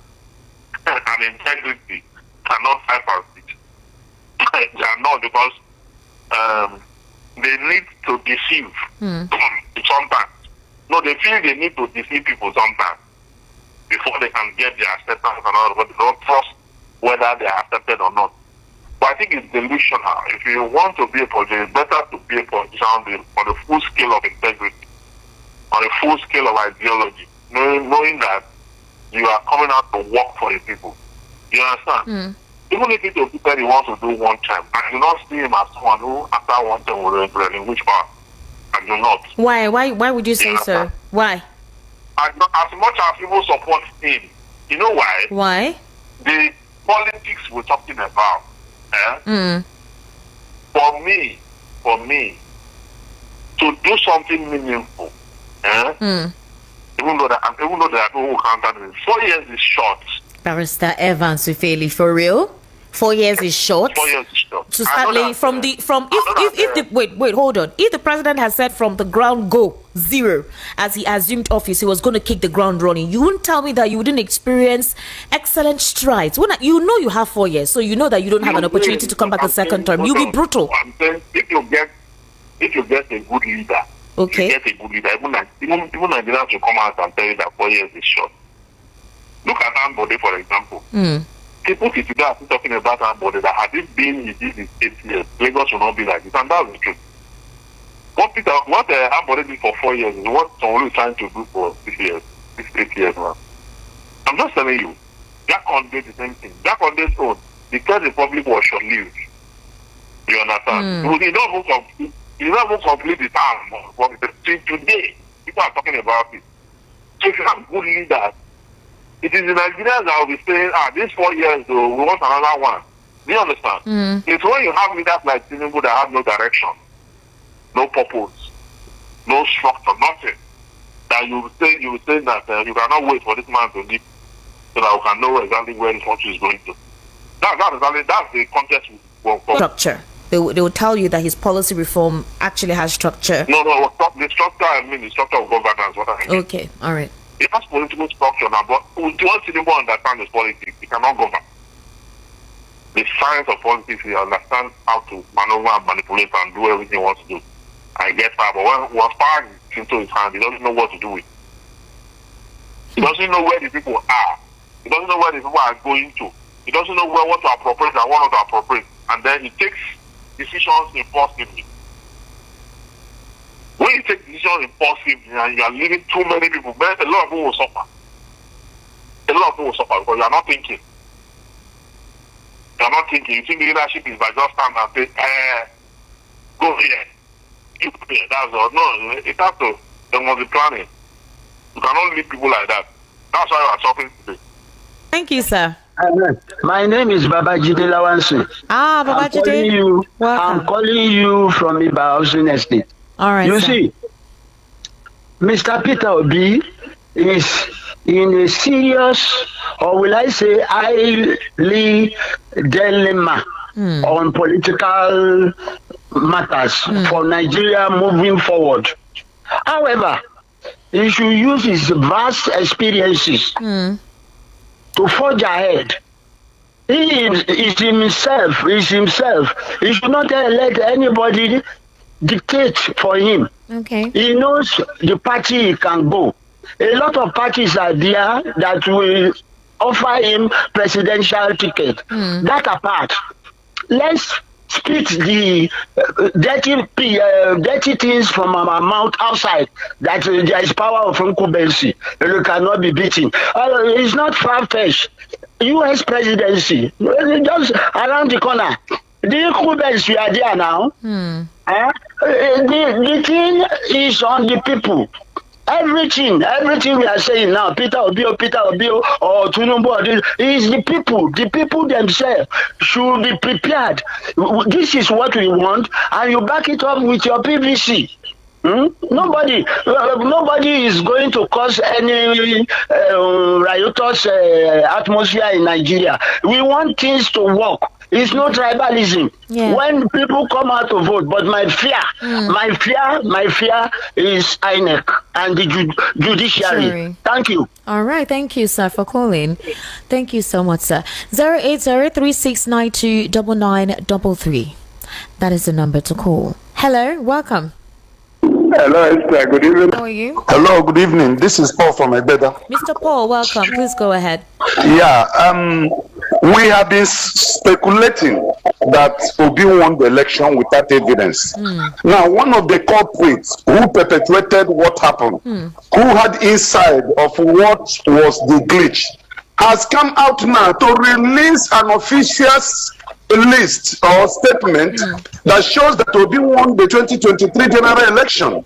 and integrity cannot fight for it. They are not, because they need to deceive sometimes. No, they feel they need to deceive people sometimes before they can get their acceptance and all, but they don't trust whether they are accepted or not. But I think it's delusional. If you want to be a politician, it's better to be a politician on the full scale of integrity, on a full scale of ideology, knowing that you are coming out to work for the people. You understand? Even if it's a people he wants to do one term, I do not see him as someone who, after one term, will relinquish power. I do not. Why would you say so? Why? As much as people support him, you know why? Why? The politics we're talking about. For me, to do something meaningful, even though there are people who counter it, 4 years is short. Barrister Evans Ufeli, for real? 4 years is short. 4 years is short. So sadly, wait, hold on. If the president has said from the ground go zero, as he assumed office, he was going to kick the ground running, you wouldn't tell me that you wouldn't experience excellent strides. When you know you have 4 years, so you know that you don't have an opportunity to come back a second term. You'll be brutal. I'm saying if you get a good leader, okay, you get a good leader. Even Nigerians will come out and tell you that 4 years is short. Look at Nnamdi, for example. People today are still talking about Nnamdi, that had it been he did his 8 years, Lagos will not be like this, and that's the truth. What Nnamdi did for 4 years is what Sowore is trying to do for 6 years, 8 years now. I'm just telling you, Jack did the same thing. Jack Conde's own, the Third Republic was short-lived. You understand? He don't even complete the term. Today, people are talking about it. So if you have good leaders, it is the Nigerians that will be saying, these 4 years, though, we want another one. Do you understand? It's when you have leaders like Tinubu that have no direction, no purpose, no structure, nothing, that you will say that you cannot wait for this man to leave so that we can know exactly where the country is going to. That's the context we want. Structure. They will tell you that his policy reform actually has structure. No, the structure, I mean the structure of governance, what I mean. Okay, all right. It has political structure now, but once Tinubu understand his politics, he cannot govern. The science of politics, he understands how to maneuver and manipulate and do everything he wants to do. I get that, but once power is into his hand, he doesn't know what to do with it. He doesn't know where the people are. He doesn't know where the people are going to. He doesn't know what to appropriate and what not to appropriate. And then he takes decisions impulsively. When you take decisions impulsively and you are leaving too many people, a lot of people will suffer. A lot of people will suffer because you are not thinking. You are not thinking. You think the leadership is by just stand and say, go here, keep here. That's all. No, it has to. There must be planning. You cannot leave people like that. That's why we are talking today. Thank you, sir. My name is Babajide Lawansi. Babajide. I'm calling you from Iba Estate. All right. You sir. see, Mr. Peter Obi is in a serious, or will I say, highly dilemma on political matters for Nigeria moving forward. However, he should use his vast experiences to forge ahead. He is himself. He should not let anybody dictate for him. Okay. He knows the party he can go. A lot of parties are there that will offer him presidential ticket. That apart, let's split the dirty things from our mouth outside, that there is power of incumbency and you cannot be beaten. It's not far-fetched. U.S. presidency, just around the corner. The incumbency are there now. The thing is on the people. Everything we are saying now, Peter Obi or Tinubu, is the people. The people themselves should be prepared. This is what we want, and you back it up with your PVC. Nobody is going to cause any riotous atmosphere in Nigeria. We want things to work. It's no tribalism. Yeah. When people come out to vote, but my fear is INEC and the judiciary. Sorry. Thank you. All right, thank you, sir, for calling. Thank you so much, sir. 08036929933. That is the number to call. Hello, welcome. Hello, Esther. Good evening. How are you? Hello, good evening. This is Paul from Egbeda. Mr. Paul, welcome. Please go ahead. Yeah, we have been speculating that Obi won the election without evidence. Now, one of the culprits who perpetuated what happened, who had inside of what was the glitch, has come out now to release an official list or statement that shows that Obi won the 2023 general election.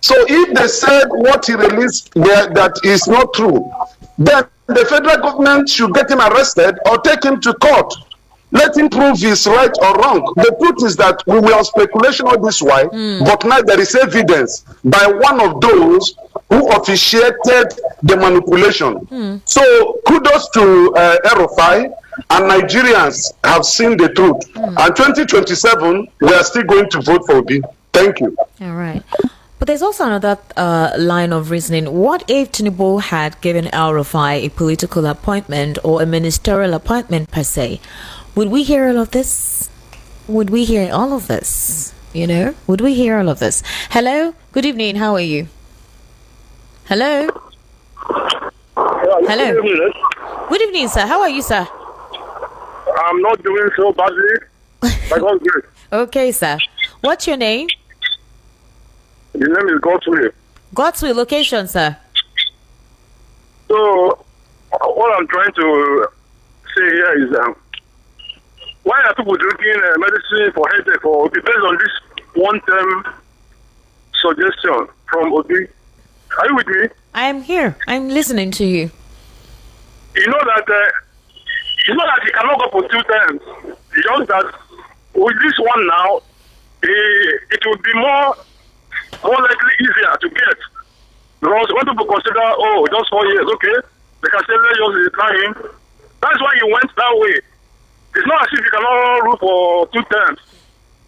So if they said what he released there that is not true, then the federal government should get him arrested or take him to court. Let him prove he's right or wrong. The truth is that we were on speculation all this while, but now there is evidence by one of those who officiated the manipulation. So kudos to El-rufai, and Nigerians have seen the truth. And 2027, we are still going to vote for Obi. Thank you. All right. But there's also another line of reasoning. What if Tinubu had given El-rufai a political appointment or a ministerial appointment per se? Would we hear all of this? Would we hear all of this? You know, would we hear all of this? Hello? Good evening. How are you? Hello? Hello? Good evening, sir. How are you, sir? I'm not doing so badly. By God's grace. Okay, sir. What's your name? The name is Godswill. Godswill, location, sir. So, what I'm trying to say here is, why are people drinking medicine for headache or based on this one-term suggestion from Obi? Are you with me? I am here. I'm listening to you. You know that he cannot go for 2 terms. Just that with this one now, it will be more likely easier to get. Because when people consider, just 4 years, okay, they can say, let's just decline him. That's why he went that way. It's not as if he cannot rule for 2 terms.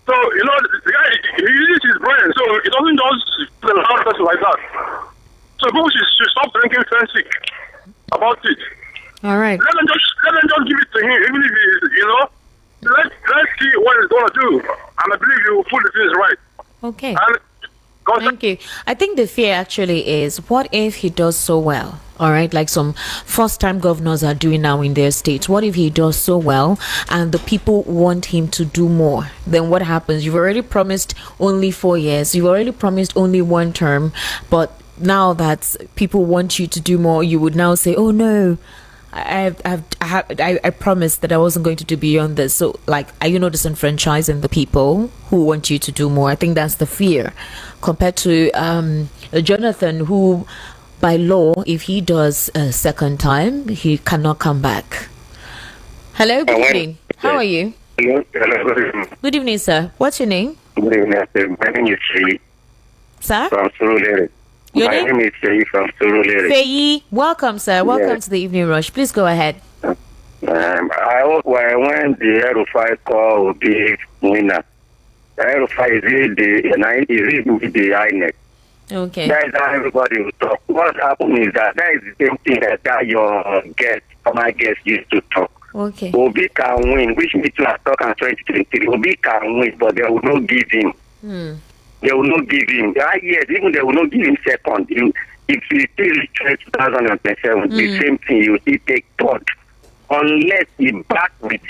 So, you know, the guy, he uses his brain, so it doesn't just allow person like that. So people should stop drinking fancy about it. All right. Let them just give it to him, even if he, you know, let's see what he's going to do. And I believe he will pull the things right. Okay. And thank you. I think the fear actually is, what if he does so well? All right, like some first-time governors are doing now in their states. What if he does so well and the people want him to do more? Then what happens? You've already promised only 4 years. You've already promised only 1 term. But now that people want you to do more, you would now say, oh, no, I promised that I wasn't going to do beyond this. So, like, are you not disenfranchising the people who want you to do more? I think that's the fear, compared to Jonathan, who, by law, if he does a second time, he cannot come back. Hello, good evening. How are you? Hello, good evening. Good evening, sir. What's your name? Good evening, sir. My name is Faye. Sir? From Sowore. Your My name is Faye from Sowore. Faye, welcome, sir. Welcome to the Evening Rush. Please go ahead. When the El-rufai call the winner, El-rufai is the INEC. Okay. That is how everybody will talk. What happened is that is the same thing that your guest, my guest, used to talk. Okay. Obi can win, which means to talk in 2023. Obi can win, but they will not give him. They will not give him. Yes, even they will not give him second. If he still reach 2027, the same thing, you will take third. Unless he back with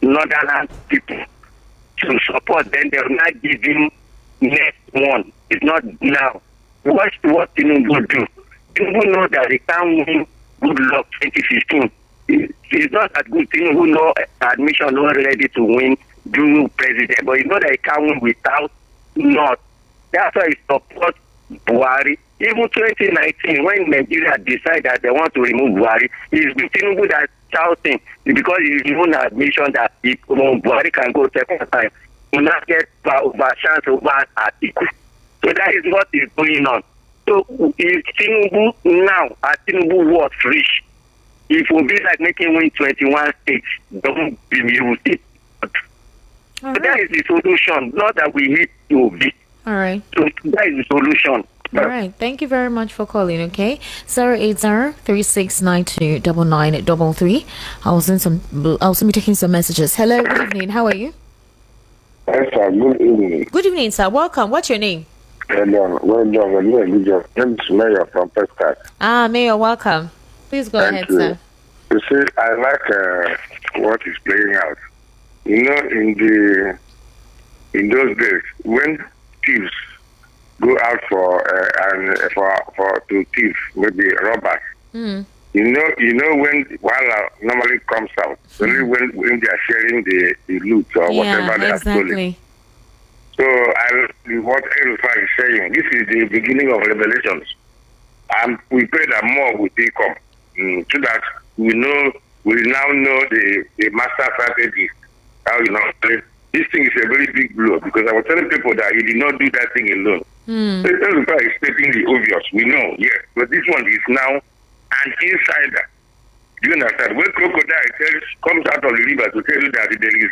northern people to support, then they will not give him next one. It's not now. Watch what Tinubu do. Tinubu know that they can't win good luck 2015. It's not that good. Tinubu know admission not ready to win, do president, but he know that he can't win without not. That's why he support Buhari. Even 2019, when Nigeria decided that they want to remove Buhari, it's Tinubu that shouting because he won admission that Buhari can go second time. He will not get over chance over Atiku. So that is what is going on. So if Tinubu now, at Tinubu was rich, it will be like making win 21 states. Don't be used it. So that is the solution. Not that we hit Obi. All right. So that is the solution. All right. Thank you very much for calling. Okay, 080-3692-9933. I'll be taking some messages. Hello. Good evening. How are you? Yes, sir. Good evening. Good evening, sir. Welcome. What's your name? Well done. James Mayor from Pescat. Mayor, welcome. Please go ahead, sir. You see, I like what is playing out. You know, in those days, when thieves go out to thief, maybe robbers. You know when Wala normally comes out, only when they are sharing the loot or whatever they have stolen. So what El-rufai is saying, this is the beginning of revelations. And we pray that more will come, so that we now know the master strategy. How this thing is a very big blow, because I was telling people that he did not do that thing alone. El-rufai is stating the obvious. We know, yes, but this one is now an insider. Do you understand? When crocodile comes out of the river to tell you that there is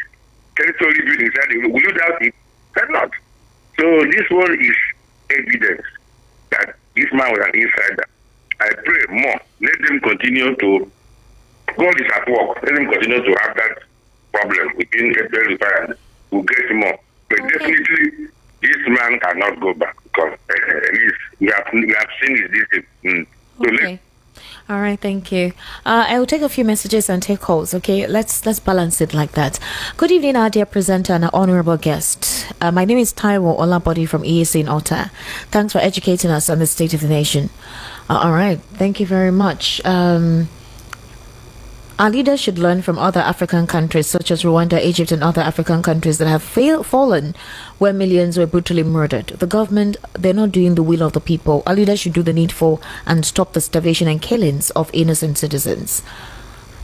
territory built inside the river, will you doubt it? Cannot. So this one is evidence that this man was an insider. I pray more. Let them continue to, God is at work. Let them continue to have that problem within El-rufai, and we'll get more. But definitely, this man cannot go back, because at least we have seen his distance. So all right, thank you. I will take a few messages and take calls. Okay, let's balance it like that. Good evening, our dear presenter and our honorable guest. My name is Taiwo Olabodi from EAC in Otta. Thanks for educating us on the state of the nation. All right, thank you very much. Our leaders should learn from other African countries such as Rwanda, Egypt, and other African countries that have fallen where millions were brutally murdered. The government, they're not doing the will of the people. Our leaders should do the needful and stop the starvation and killings of innocent citizens.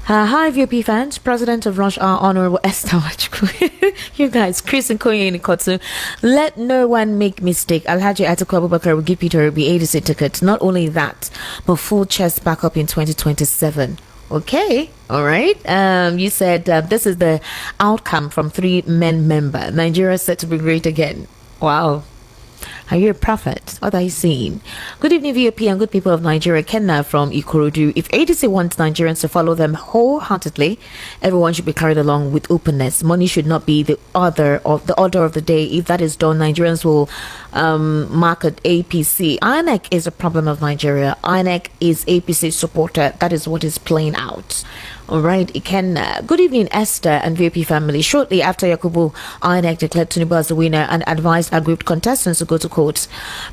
Hi, VOP fans. President of Rush, our Honorable Esther Wachukwu. You guys, Chris and Koye in Kotsu. Let no one make mistake. Alhaji Atiku Abubakar will give Peter Obi ADC ticket. Not only that, but full chest backup in 2027. Okay, all right. You said this is the outcome from 3-men member. Nigeria set to be great again. Wow. Are you a prophet? What are you saying? Good evening, VOP and good people of Nigeria. Kenna from Ikorodu. If ADC wants Nigerians to follow them wholeheartedly, everyone should be carried along with openness. Money should not be the order of the day. If that is done, Nigerians will market APC. INEC is a problem of Nigeria. INEC is APC supporter. That is what is playing out. All right, Ikenna. Good evening, Esther and VOP family. Shortly after Yakubu, INEC declared Tinubu as the winner and advised our grouped contestants to go to court.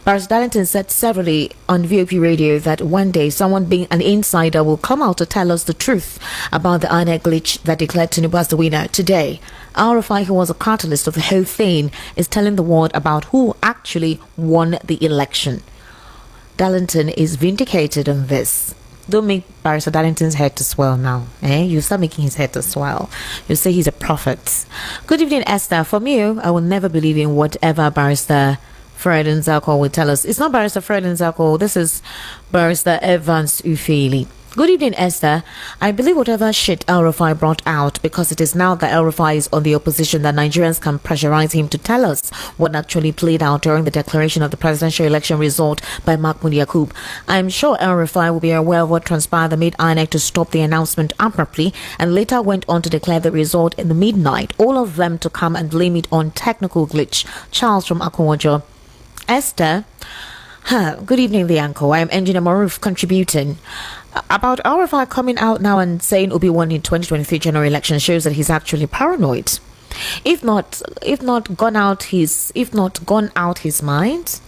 Barrister Darlington said severally on VOP radio that one day someone being an insider will come out to tell us the truth about the INEC glitch that declared Tinubu as the winner. Today, El-rufai, who was a catalyst of the whole thing, is telling the world about who actually won the election. Darlington is vindicated on this. Don't make Barrister Darlington's head to swell now. You start making his head to swell. You say he's a prophet. Good evening, Esther. From you, I will never believe in whatever Barrister Fred Nzako will tell us. It's not Barrister Fred Nzako. This is Barrister Evans Ufeli. Good evening, Esther. I believe whatever shit El-rufai brought out, because it is now that El-rufai is on the opposition, that Nigerians can pressurize him to tell us what actually played out during the declaration of the presidential election result by Mahmoud Yakub. I'm sure El-rufai will be aware of what transpired that made INEC to stop the announcement abruptly and later went on to declare the result in the midnight. All of them to come and blame it on technical glitch. Charles from Akwajo. Esther. Good evening, the uncle. I am Engineer Maruf contributing. About El-rufai coming out now and saying Obi won in 2023 general election shows that he's actually paranoid. If not gone out his mind,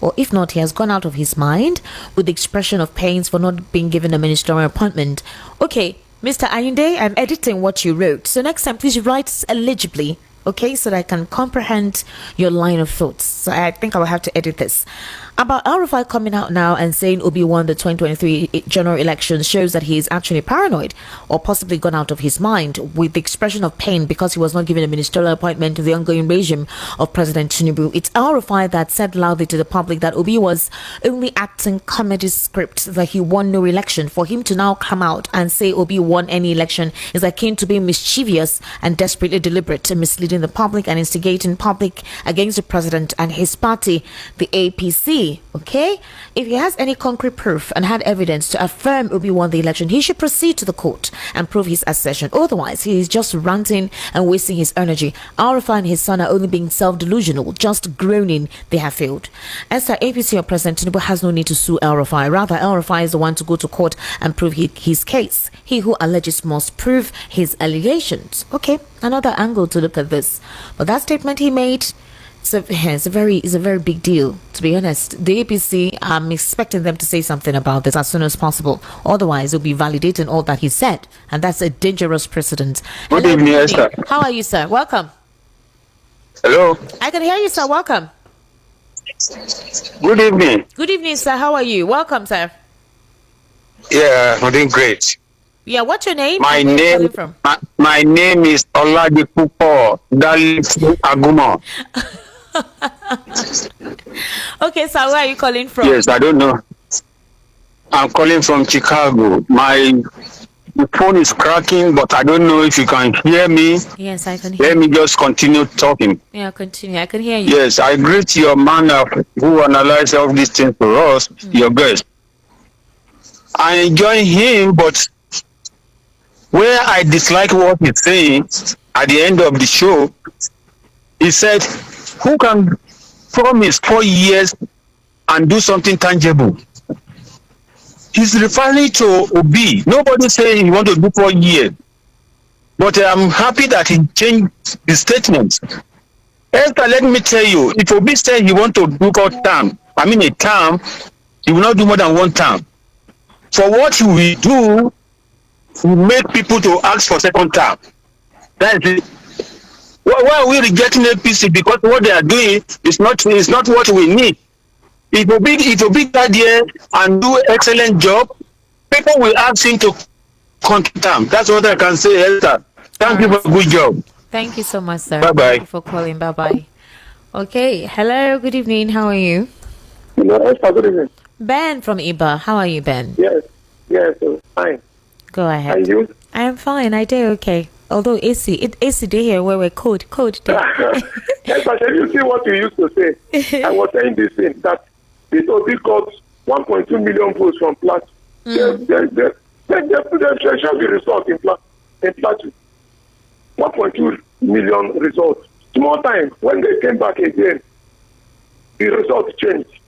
or if not, he has gone out of his mind with the expression of pains for not being given a ministerial appointment. Okay, Mr. Ayinde, I'm editing what you wrote. So next time, please write legibly, okay, so that I can comprehend your line of thoughts. So I think I will have to edit this. About El-rufai coming out now and saying Obi won the 2023 general election shows that he is actually paranoid or possibly gone out of his mind with the expression of pain because he was not given a ministerial appointment to the ongoing regime of President Tinubu. It's El-rufai that said loudly to the public that Obi was only acting comedy script, that he won no election. For him to now come out and say Obi won any election is akin to being mischievous and desperately deliberate, misleading the public and instigating public against the president and his party, the APC. Obi, okay? If he has any concrete proof and had evidence to affirm Obi won the election, he should proceed to the court and prove his assertion. Otherwise, he is just ranting and wasting his energy. El-rufai and his son are only being self-delusional, just groaning they have failed. As for APC or President Tinubu has no need to sue El-rufai. Rather, El-rufai is the one to go to court and prove his case. He who alleges must prove his allegations. Okay, another angle to look at this. But that statement he made, it's a very big deal, to be honest. The APC, I'm expecting them to say something about this as soon as possible. Otherwise, it'll be validating all that he said, and that's a dangerous precedent. Good evening, Esther. How are you, sir? Welcome. Hello. I can hear you, sir. Welcome. Good evening. Good evening, sir. How are you? Welcome, sir. Yeah, I'm doing great. Yeah, what's your name? My name is Oladipupo Dalifu Agumo. Okay, sir, where are you calling from? Yes, I don't know. I'm calling from Chicago. The phone is cracking, but I don't know if you can hear me. Yes, I can hear you. Let me just continue talking. Yeah, continue. I can hear you. Yes, I greet your man who analyzes all these things for us, your guest. I enjoy him, but where I dislike what he's saying at the end of the show, he said, who can promise 4 years and do something tangible? He's referring to Obi. Nobody saying he want to do 4 years. But I'm happy that he changed the statement. Esther, let me tell you, if Obi said he want to do a term, he will not do more than 1 term. For what he will do, we make people to ask for 2nd term. That's it. Why are we rejecting APC? Because what they are doing is not what we need. If Obi get there and do excellent job, people will ask him to continue term. That's what I can say, Esther. Thank you for a good job. Thank you so much, sir. Bye-bye. Thank you for calling. Bye-bye. Okay. Hello. Good evening. How are you? Hello, Esther. Good evening. Ben from Iba. How are you, Ben? Yes, fine. Go ahead. And you? I am fine. I do okay. Although AC day here where we're code day. Yes, but can you see what you used to say? I was saying this thing that this Obi got 1.2 million votes from Plateau. They show the result in Plateau. 1.2 million results. Small time, when they came back again, the result changed.